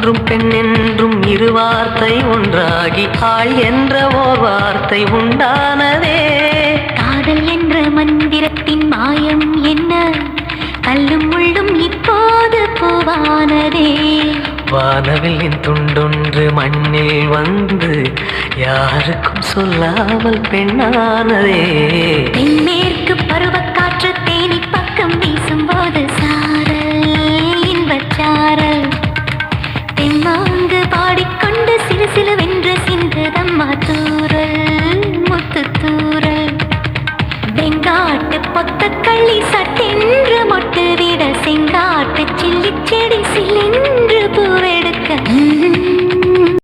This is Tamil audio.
என்றும் பெண் என்றும் இரு வார்த்தை ஒன்றாகி ஆள் என்ற ஓர் வார்த்தை உண்டானதே. காதல் என்ற மந்திரத்தின் மாயம் என்ன, கல்லும் முள்ளும் இப்போது பூவானதே. வானவில்லின் துண்டொன்று மண்ணில் வந்து யாருக்கும் சொல்லாமல் பெண்ணானதே. தென்மேற்கு பருவக்காற்று தேனி பக்கம் வீசும்போது